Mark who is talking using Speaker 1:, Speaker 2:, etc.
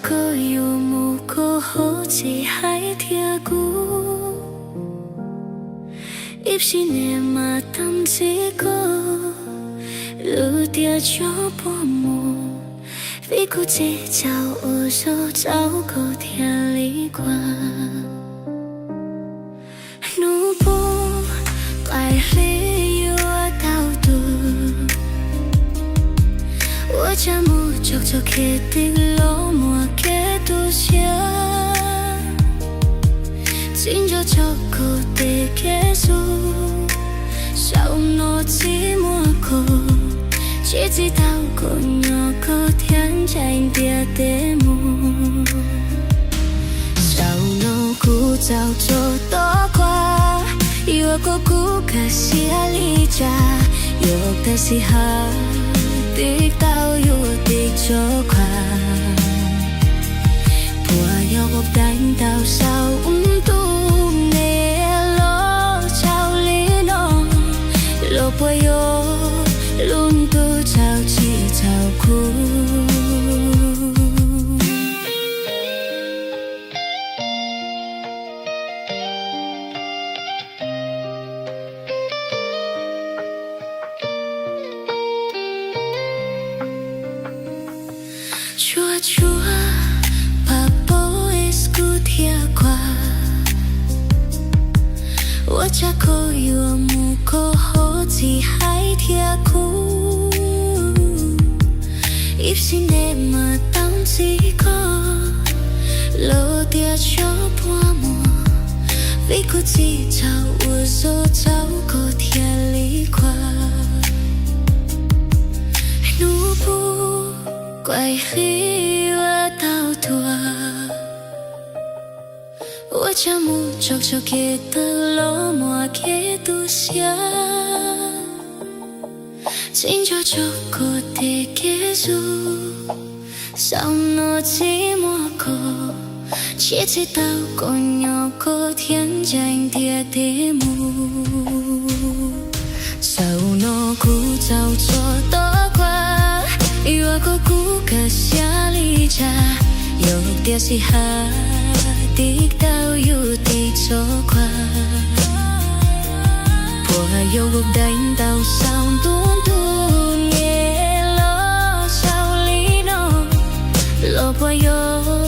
Speaker 1: 个有木个好似海天鼓，입시 내 마담지고路点就不木，为顾街角我手找个天里挂，怒不来里有到度，我家木就给定落寞给独下，今朝就够得结束。少诺寂寞苦，只知道個nhỏ個天在跌跌木。少諾古早做多qua，有個古個西里家，有的是哈的到有的做qua，我有個單到少度。我有轮渡潮起潮哭，chua chua papo escutia qua，我家口有木口。似海天哭，입시 내 마담지고路点就不木，为顾街角我手找个天里挂，怒不怪黑我到多，我家木就给的落寞给独下。今朝就過的結束，少諾寂寞苦，只知道個nhỏ個天在跌跌木。少諾古早做多qua，有個古個下里家，有的是哈的到有的做qua，我有個單到上多。我有。